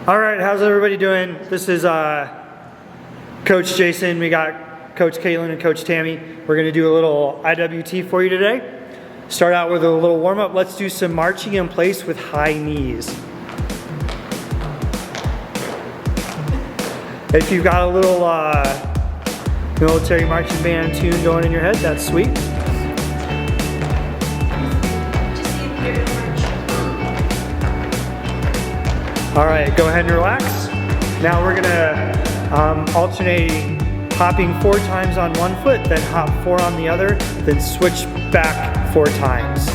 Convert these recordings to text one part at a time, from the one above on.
All right, how's everybody doing? This is Coach Jason. We got Coach Caitlin and Coach Tammy. We're gonna do a little IWT for you today. Start out with a little warm up. Let's do some marching in place with high knees. If you've got a little military marching band tune going in your head, that's sweet. All right, go ahead and relax. Now we're gonna alternate hopping 4 times on one foot, then hop 4 on the other, then switch back 4 times.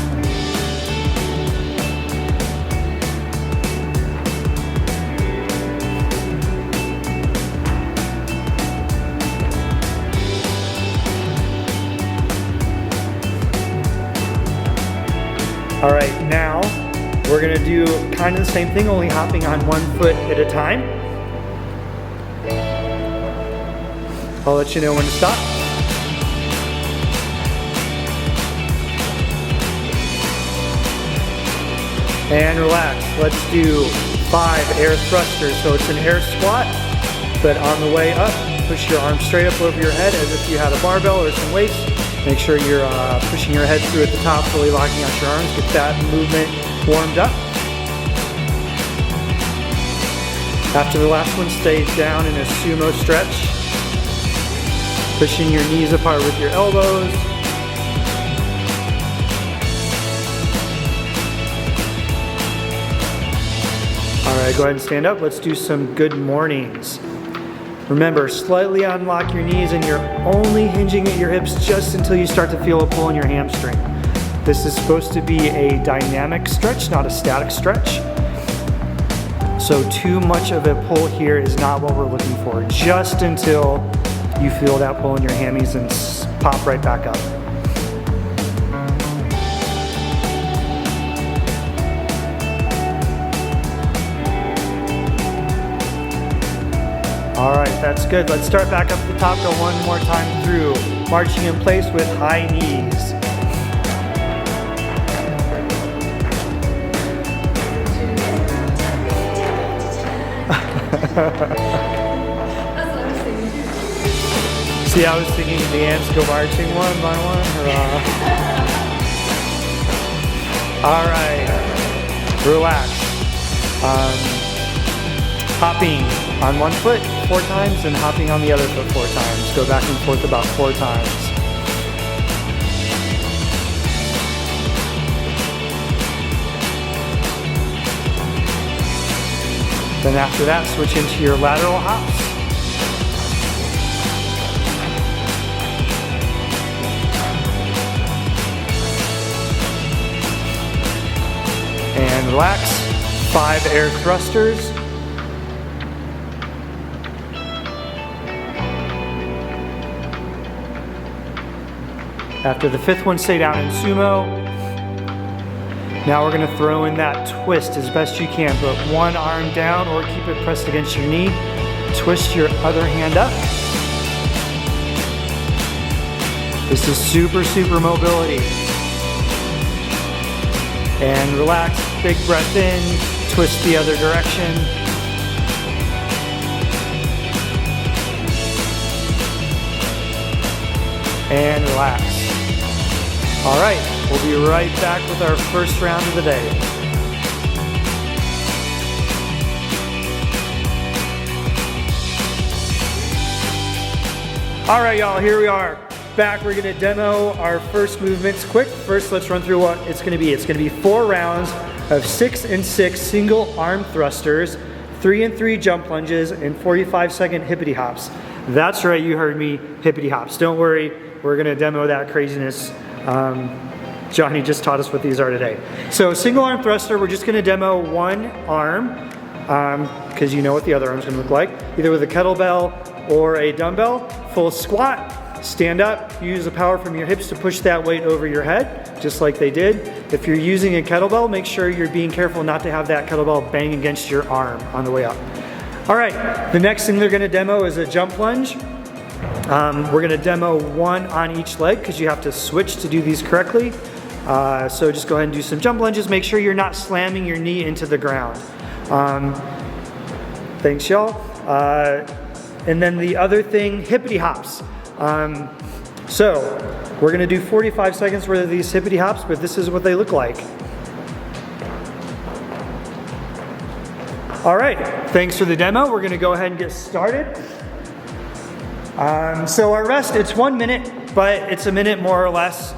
All right, now we're gonna do kind of the same thing, only hopping on 1 foot at a time. I'll let you know when to stop. And relax. Let's do 5 air thrusters. So it's an air squat, but on the way up, push your arms straight up over your head as if you had a barbell or some weights. Make sure you're pushing your head through at the top, really locking out your arms. Get that movement warmed up. After the last one, stay down in a sumo stretch. Pushing your knees apart with your elbows. All right, go ahead and stand up. Let's do some good mornings. Remember, slightly unlock your knees and you're only hinging at your hips just until you start to feel a pull in your hamstring. This is supposed to be a dynamic stretch, not a static stretch. So too much of a pull here is not what we're looking for, just until you feel that pull in your hammies and pop right back up. All right, that's good. Let's start back up at the top. Go one more time through. Marching in place with high knees. See, I was thinking the ants go marching one by one. All right, relax. Hopping on 1 foot 4 times and hopping on the other foot 4 times. Go back and forth about 4 times. Then after that, switch into your lateral hops. And relax. 5 air thrusters. After the 5th one, stay down in sumo. Now we're gonna throw in that twist as best you can. Put one arm down or keep it pressed against your knee. Twist your other hand up. This is super mobility. And relax, big breath in, twist the other direction. And relax. All right, we'll be right back with our first round of the day. All right, y'all, here we are. Back, we're gonna demo our first movements quick. First, let's run through what it's gonna be. It's gonna be 4 rounds of 6 and 6 single arm thrusters, 3 and 3 jump lunges, and 45-second hippity hops. That's right, you heard me, hippity hops. Don't worry, we're gonna demo that craziness. Johnny just taught us what these are today. So single arm thruster, we're just gonna demo one arm, because you know what the other arm's gonna look like, either with a kettlebell or a dumbbell. Full squat, stand up, use the power from your hips to push that weight over your head, just like they did. If you're using a kettlebell, make sure you're being careful not to have that kettlebell bang against your arm on the way up. All right, the next thing they're gonna demo is a jump lunge. We're gonna demo 1 on each leg because you have to switch to do these correctly. So just go ahead and do some jump lunges. Make sure you're not slamming your knee into the ground. Thanks, y'all. And then the other thing, hippity hops. So we're gonna do 45 seconds worth of these hippity hops, but this is what they look like. All right, thanks for the demo. We're gonna go ahead and get started. So our rest, it's 1 minute, but it's a minute more or less,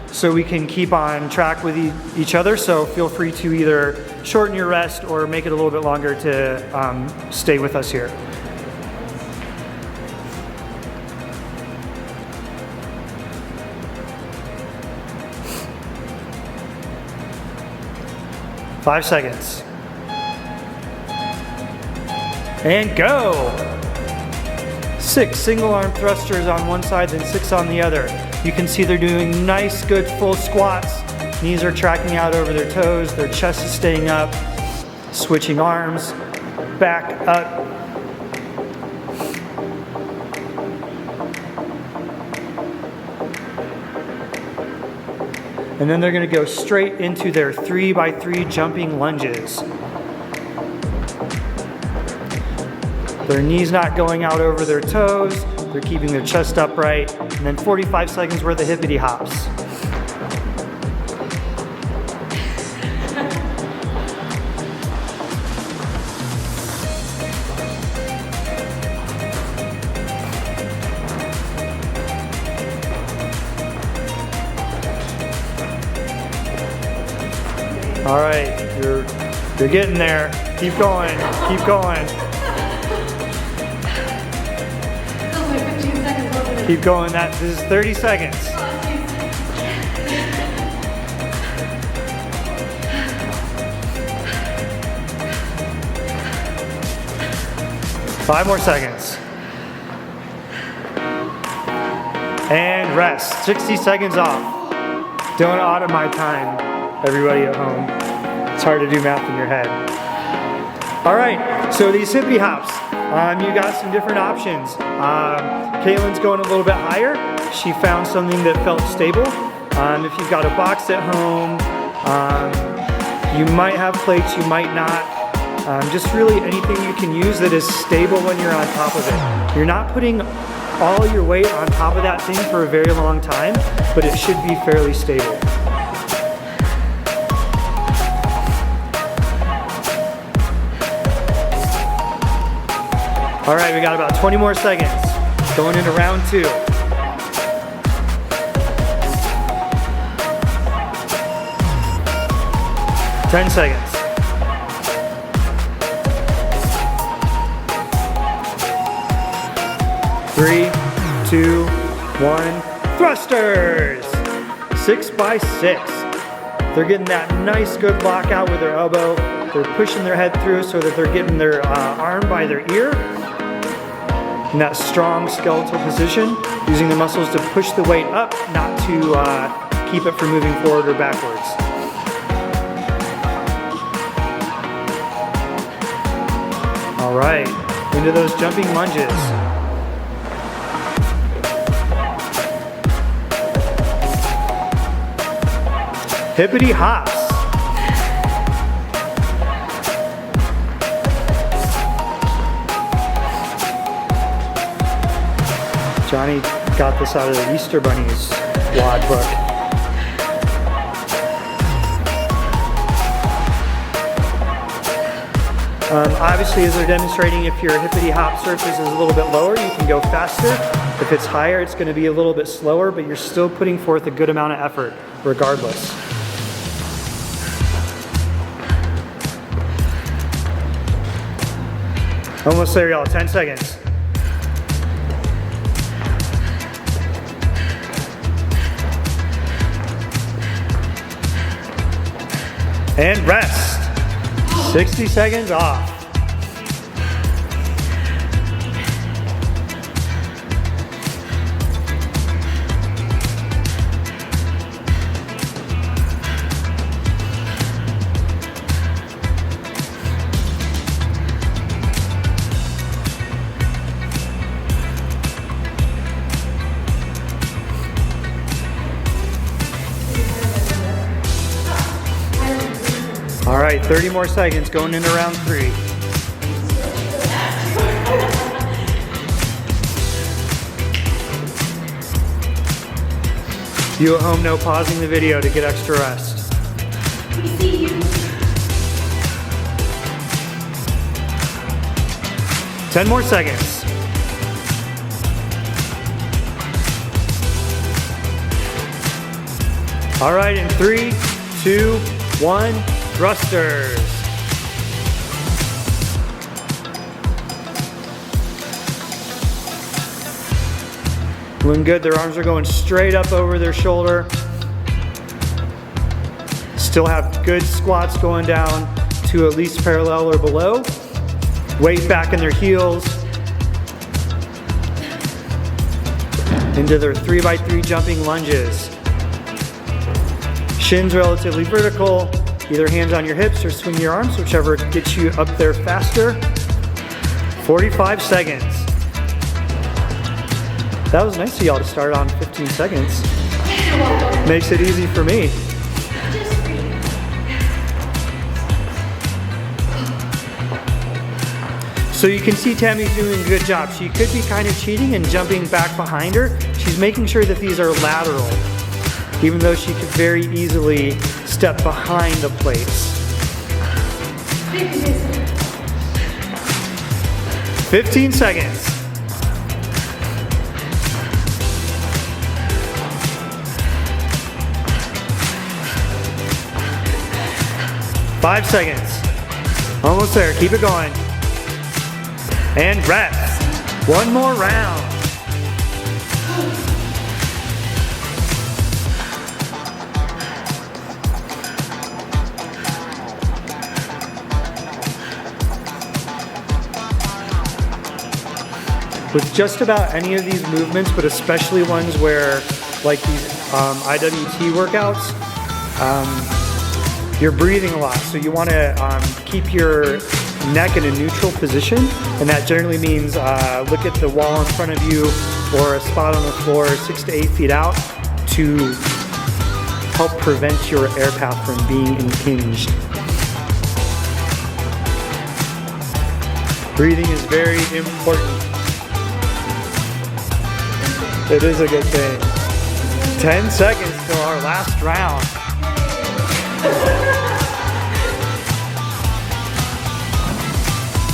so we can keep on track with each other. So feel free to either shorten your rest or make it a little bit longer to stay with us here. Five seconds. And go! 6 single arm thrusters on one side, then 6 on the other. You can see they're doing nice, good full squats. Knees are tracking out over their toes, their chest is staying up. Switching arms, back up. And then they're gonna go straight into their 3x3 jumping lunges. Their knees not going out over their toes, they're keeping their chest upright, and then 45 seconds worth of hippity hops. All right, you're getting there. Keep going, keep going. Keep going, this is 30 seconds. Five more seconds. And rest, 60 seconds off. Don't audit my time, everybody at home. It's hard to do math in your head. All right, so these hippity hops, you got some different options. Caitlin's going a little bit higher. She found something that felt stable. If you've got a box at home, you might have plates, you might not. Just really anything you can use that is stable when you're on top of it. You're not putting all your weight on top of that thing for a very long time, but it should be fairly stable. All right, we got about 20 more seconds. Going into round 2. 10 seconds. 3, 2, 1. Thrusters! 6x6. They're getting that nice good lockout with their elbow. They're pushing their head through so that they're getting their arm by their ear. In that strong skeletal position, using the muscles to push the weight up, not to keep it from moving forward or backwards. All right, into those jumping lunges. Hippity hops. Johnny got this out of the Easter Bunny's WOD book. Obviously, as they're demonstrating, if your hippity hop surface is a little bit lower, you can go faster. If it's higher, it's going to be a little bit slower, but you're still putting forth a good amount of effort regardless. Almost there, y'all. 10 seconds. And rest. 60 seconds off. All right, 30 more seconds going into round 3. You at home know pausing the video to get extra rest. We see you. 10 more seconds. All right, in 3, 2, 1, thrusters. Looking good, their arms are going straight up over their shoulder. Still have good squats going down to at least parallel or below. Weight back in their heels. Into their 3x3 jumping lunges. Shins relatively vertical, either hands on your hips or swing your arms, whichever gets you up there faster. 45 seconds. That was nice of y'all to start on 15 seconds. Makes it easy for me. So you can see Tammy's doing a good job. She could be kind of cheating and jumping back behind her. She's making sure that these are lateral, even though she could very easily step behind the plates. 15 seconds. Five seconds. Almost there. Keep it going. And rest. One more round. With just about any of these movements, but especially ones where, like these IWT workouts, you're breathing a lot. So you want to keep your neck in a neutral position, and that generally means look at the wall in front of you or a spot on the floor 6 to 8 feet out to help prevent your air path from being impinged. Breathing is very important. It is a good thing. 10 seconds till our last round.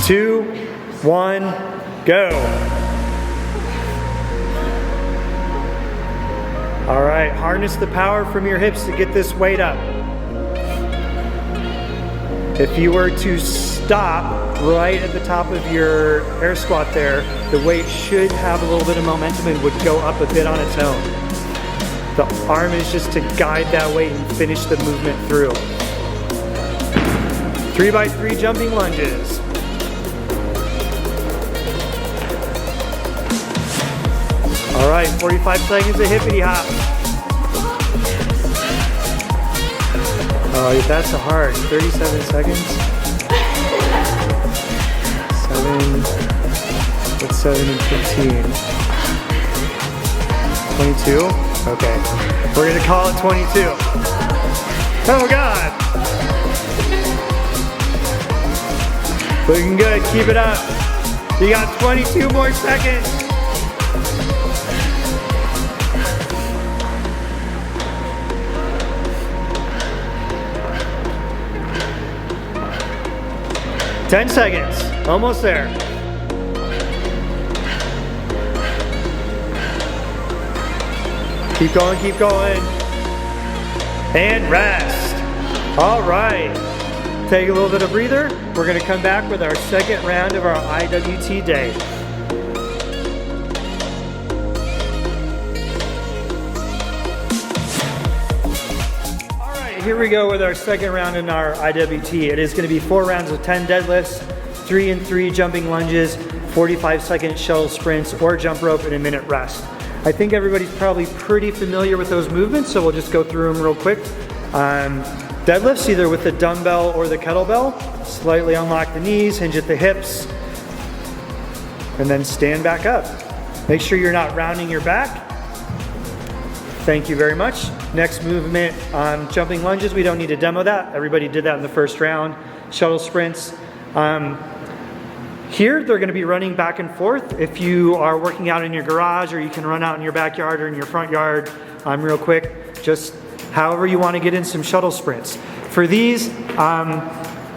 Two, one, go. All right, harness the power from your hips to get this weight up. If you were to stop right at the top of your air squat there, the weight should have a little bit of momentum and would go up a bit on its own. The arm is just to guide that weight and finish the movement through. 3x3 jumping lunges. All right, 45 seconds of hippity hop. Oh, that's hard. 37 seconds. 7, what's 7 and 15? 22? Okay, we're gonna call it 22. Oh God! Looking good, keep it up. You got 22 more seconds. Ten seconds, almost there. Keep going, keep going. And rest. All right. Take a little bit of breather. We're gonna come back with our second round of our IWT day. All right, here we go with our second round in our IWT. It is gonna be 4 rounds of 10 deadlifts, 3 and 3 jumping lunges, 45-second shuttle sprints, or jump rope and a minute rest. I think everybody's probably pretty familiar with those movements, so we'll just go through them real quick. Deadlifts, either with the dumbbell or the kettlebell. Slightly unlock the knees, hinge at the hips, and then stand back up. Make sure you're not rounding your back. Thank you very much. Next movement, jumping lunges. We don't need to demo that. Everybody did that in the first round. Shuttle sprints. Here, they're gonna be running back and forth. If you are working out in your garage, or you can run out in your backyard or in your front yard real quick, just however you wanna get in some shuttle sprints. For these,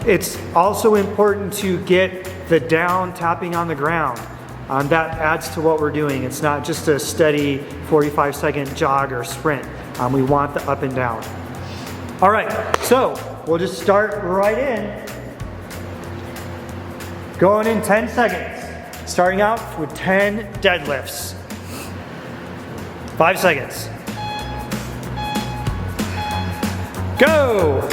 it's also important to get the down tapping on the ground. That adds to what we're doing. It's not just a steady 45-second jog or sprint. We want the up and down. All right, so we'll just start right in. Going in 10 seconds. Starting out with 10 deadlifts. 5 seconds. Go!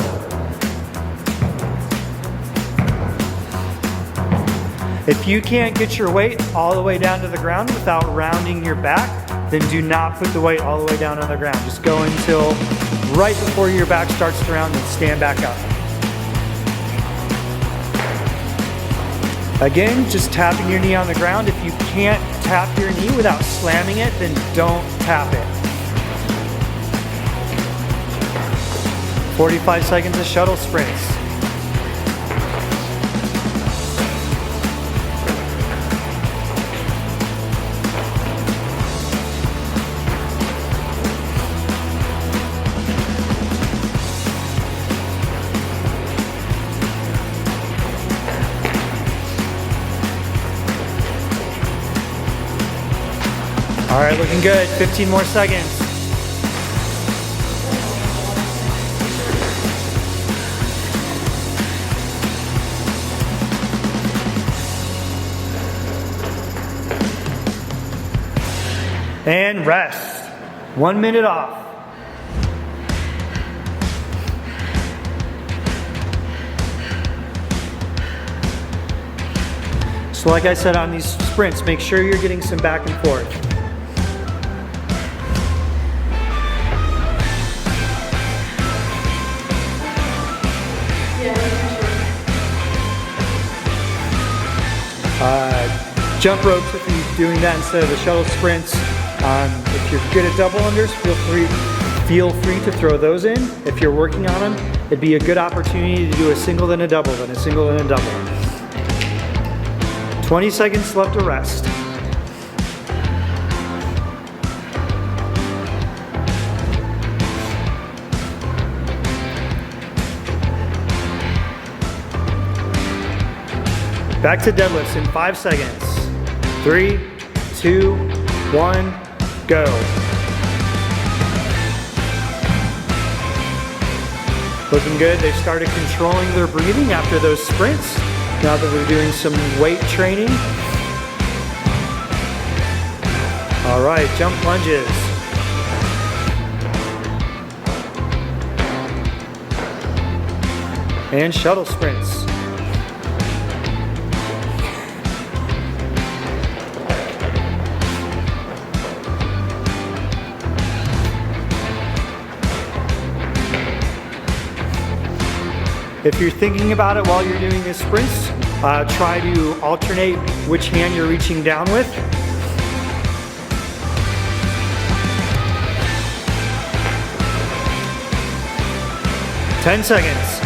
If you can't get your weight all the way down to the ground without rounding your back, then do not put the weight all the way down on the ground. Just go until right before your back starts to round and stand back up. Again, just tapping your knee on the ground. If you can't tap your knee without slamming it, then don't tap it. 45 seconds of shuttle sprints. All right, looking good. 15 more seconds. And rest. 1 minute off. So like I said on these sprints, make sure you're getting some back and forth. Jump ropes if you're doing that instead of the shuttle sprints. If you're good at double unders, feel free to throw those in. If you're working on them, it'd be a good opportunity to do a single then a double, then a single then a double. 20 seconds left to rest. Back to deadlifts in 5 seconds. 3, 2, 1, go. Looking good. They've started controlling their breathing after those sprints. Now that we're doing some weight training. All right, jump lunges. And shuttle sprints. If you're thinking about it while you're doing the sprints, try to alternate which hand you're reaching down with. Ten seconds.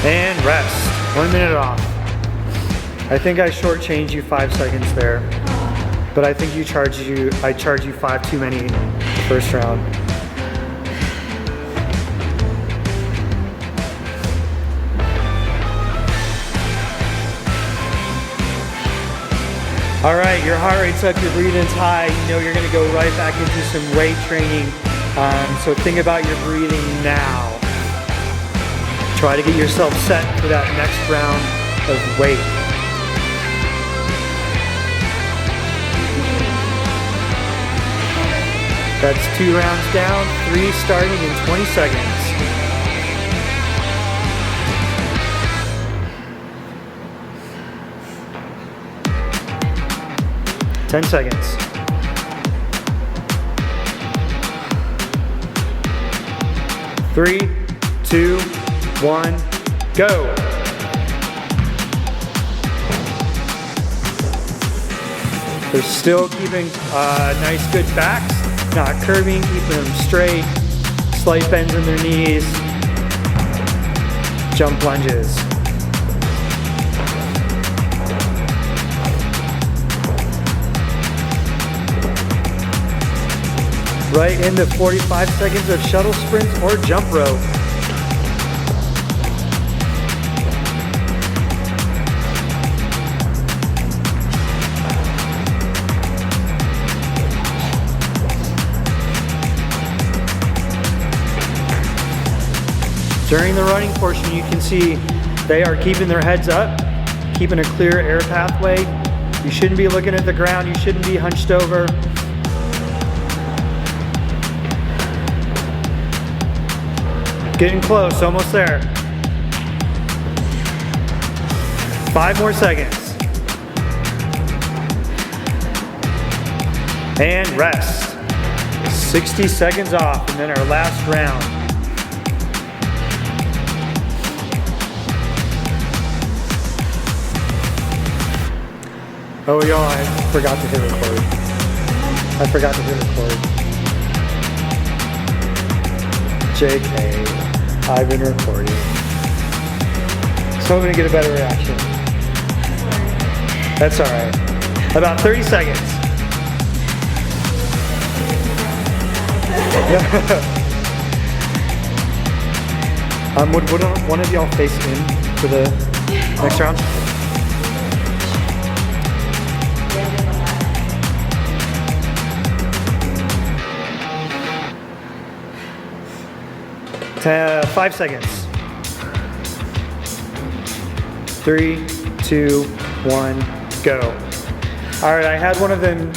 And rest. 1 minute off. I think I shortchanged you 5 seconds there. But I think I charged you 5 too many first round. All right, your heart rate's up, your breathing's high. You know you're gonna go right back into some weight training. So think about your breathing now. Try to get yourself set for that next round of weight. That's 2 rounds down, 3 starting in 20 seconds. Ten seconds. Three, 2, 1, go. They're still keeping nice good backs. Not curving, keeping them straight. Slight bends in their knees. Jump lunges. Right into 45 seconds of shuttle sprints or jump rope. During the running portion, you can see they are keeping their heads up, keeping a clear air pathway. You shouldn't be looking at the ground. You shouldn't be hunched over. Getting close, almost there. 5 more seconds. And rest. 60 seconds off, and then our last round. Oh, y'all, I forgot to hit record. I forgot to hit record. JK, I've been recording. So I'm gonna get a better reaction. That's all right. About 30 seconds. Would one of y'all face in for the next round? 5 seconds. 3, 2, 1, go. All right, I had one of them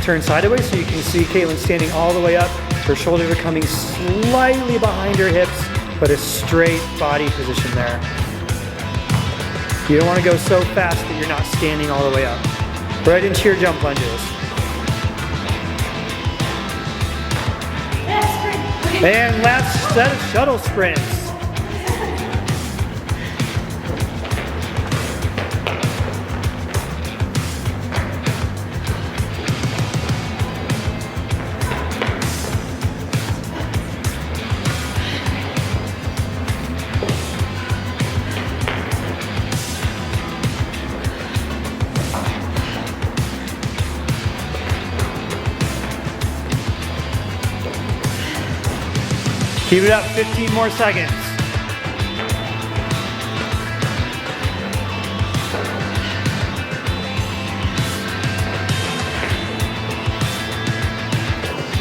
turn sideways so you can see Caitlin standing all the way up. Her shoulders are coming slightly behind her hips, but a straight body position there. You don't want to go so fast that you're not standing all the way up. Right into your jump lunges. And last set of shuttle sprints. Keep it up, 15 more seconds.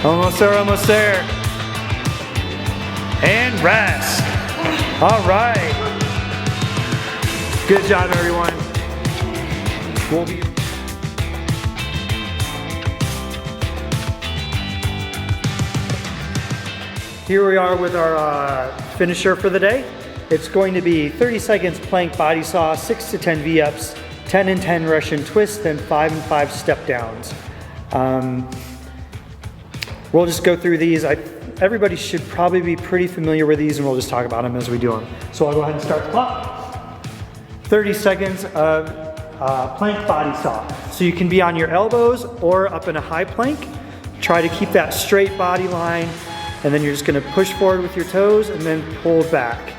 Almost there, almost there. And rest. All right. Good job, everyone. We'll be Here we are with our finisher for the day. It's going to be 30 seconds plank body saw, 6 to 10 V-ups, 10 and 10 Russian twists, then 5 and 5 step downs. We'll just go through these. Everybody should probably be pretty familiar with these, and we'll just talk about them as we do them. So I'll go ahead and start the clock. 30 seconds of plank body saw. So you can be on your elbows or up in a high plank. Try to keep that straight body line. And then you're just going to push forward with your toes and then pull back.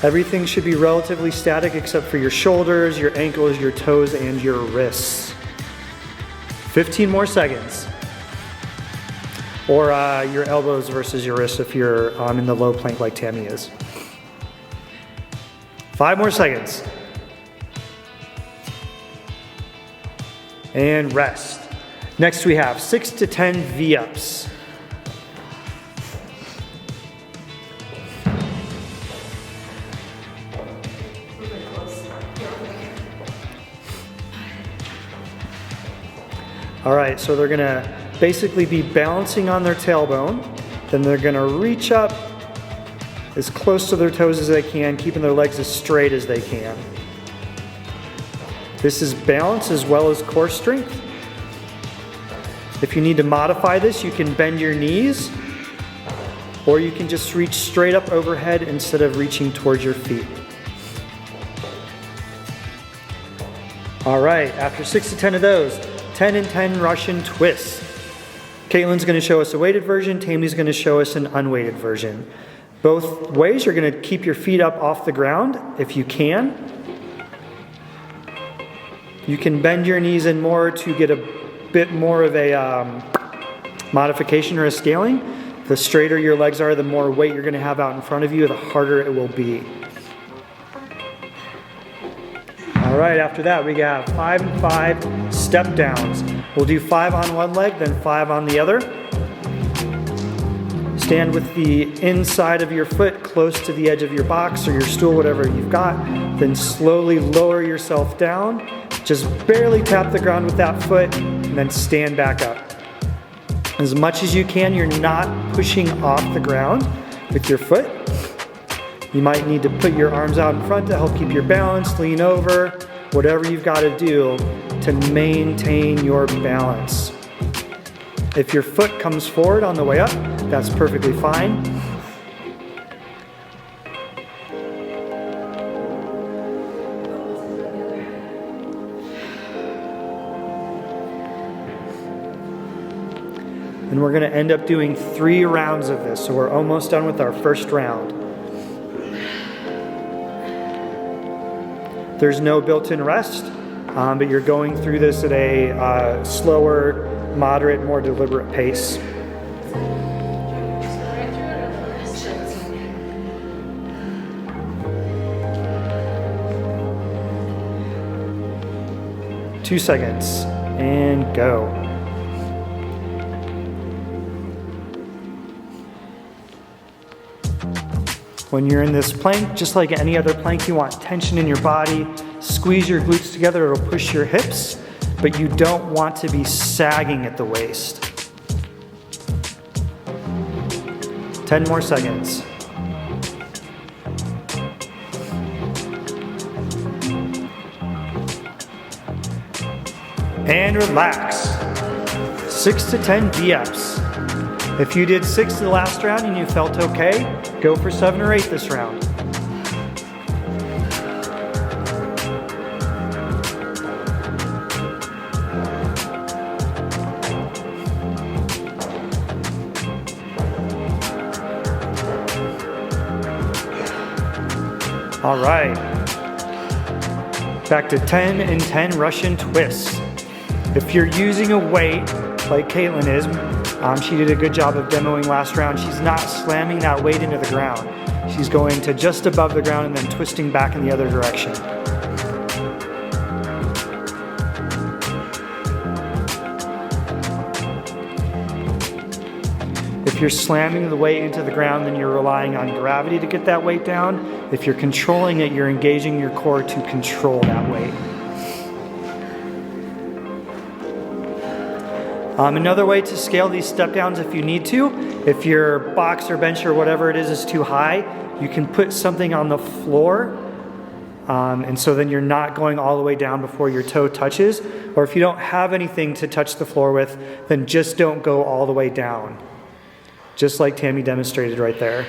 Everything should be relatively static except for your shoulders, your ankles, your toes, and your wrists. 15 more seconds. Or your elbows versus your wrists if you're in the low plank like Tammy is. 5 more seconds. And rest. Next we have 6 to 10 V-ups. All right, so they're gonna basically be balancing on their tailbone, then they're gonna reach up as close to their toes as they can, keeping their legs as straight as they can. This is balance as well as core strength. If you need to modify this, you can bend your knees, or you can just reach straight up overhead instead of reaching towards your feet. All right, after 6 to 10 of those, 10 and 10 Russian twists. Caitlin's going to show us a weighted version. Tammy's going to show us an unweighted version. Both ways, you're going to keep your feet up off the ground if you can. You can bend your knees in more to get a bit more of a modification or a scaling. The straighter your legs are, the more weight you're going to have out in front of you, the harder it will be. All right, after that, we got 5 and 5 step downs. We'll do 5 on one leg, then 5 on the other. Stand with the inside of your foot close to the edge of your box or your stool, whatever you've got. Then slowly lower yourself down. Just barely tap the ground with that foot, and then stand back up. As much as you can, you're not pushing off the ground with your foot. You might need to put your arms out in front to help keep your balance, lean over, whatever you've got to do to maintain your balance. If your foot comes forward on the way up, that's perfectly fine. And we're going to end up doing 3 rounds of this, so we're almost done with our first round. There's no built-in rest, but you're going through this at a slower, moderate, more deliberate pace. Two seconds, and go. When you're in this plank, just like any other plank, you want tension in your body. Squeeze your glutes together, it'll push your hips, but you don't want to be sagging at the waist. 10 more seconds. And relax. 6 to 10 DFs. If you did 6 the last round and you felt okay, go for 7 or 8 this round. All right. Back to 10 and 10 Russian twists. If you're using a weight like Caitlin is, she did a good job of demoing last round. She's not slamming that weight into the ground. She's going to just above the ground and then twisting back in the other direction. If you're slamming the weight into the ground, then you're relying on gravity to get that weight down. If you're controlling it, you're engaging your core to control that weight. Another way to scale these step downs if you need to, if your box or bench or whatever it is too high, you can put something on the floor, and so then you're not going all the way down before your toe touches. Or if you don't have anything to touch the floor with, then just don't go all the way down. Just like Tammy demonstrated right there.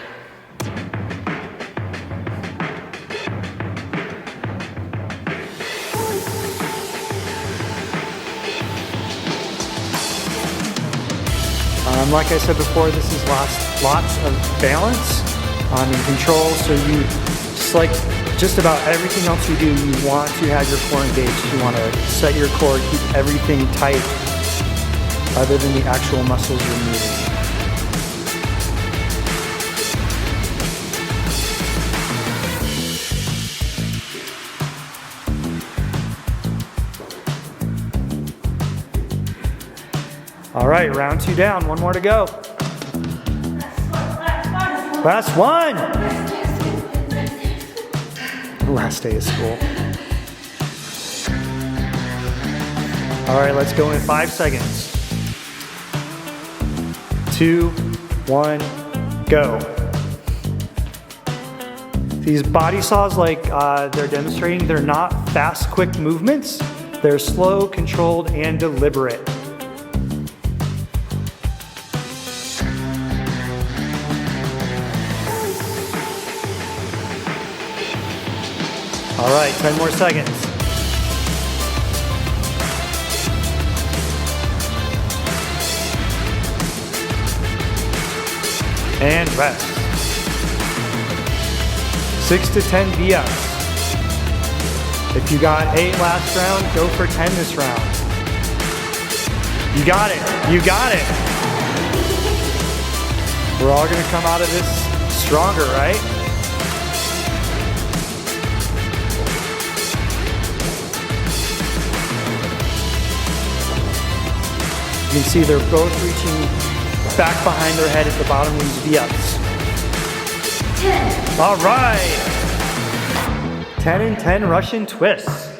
Like I said before, this is lots of balance and control. So you, just about everything else you do, you want to have your core engaged. You want to set your core, keep everything tight other than the actual muscles you're moving. All right, round 2 down, 1 more to go. Last one. Last day of school. All right, let's go in 5 seconds. 2, 1, go. These body saws, like they're demonstrating, they're not fast, quick movements. They're slow, controlled, and deliberate. All right, 10 more seconds. And rest. 6 to 10 V-ups. If you got 8 last round, go for 10 this round. You got it. You got it. We're all gonna come out of this stronger, right? You can see they're both reaching back behind their head at the bottom of these V-ups. 10. All right. 10 and 10 Russian twists.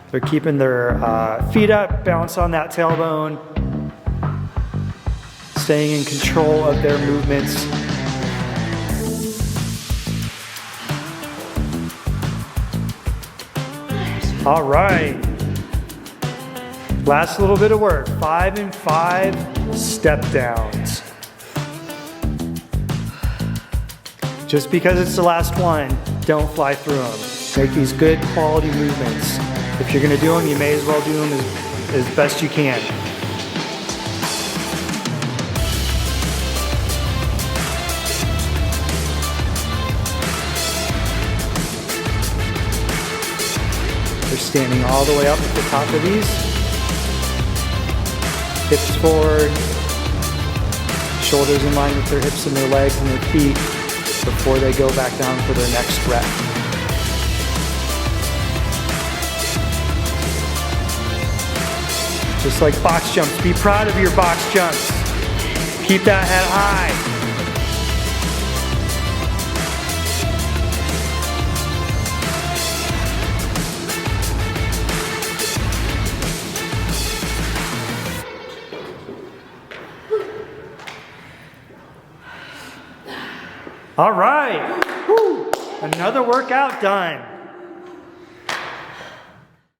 They're keeping their feet up, balance on that tailbone, staying in control of their movements. All right. Last little bit of work. 5 and 5 step downs. Just because it's the last one, don't fly through them. Make these good quality movements. If you're gonna do them, you may as well do them as best you can. They're standing all the way up at the top of these. Hips forward, shoulders in line with their hips and their legs and their feet before they go back down for their next rep. Just like box jumps, be proud of your box jumps. Keep that head high. All right, woo. Another workout done.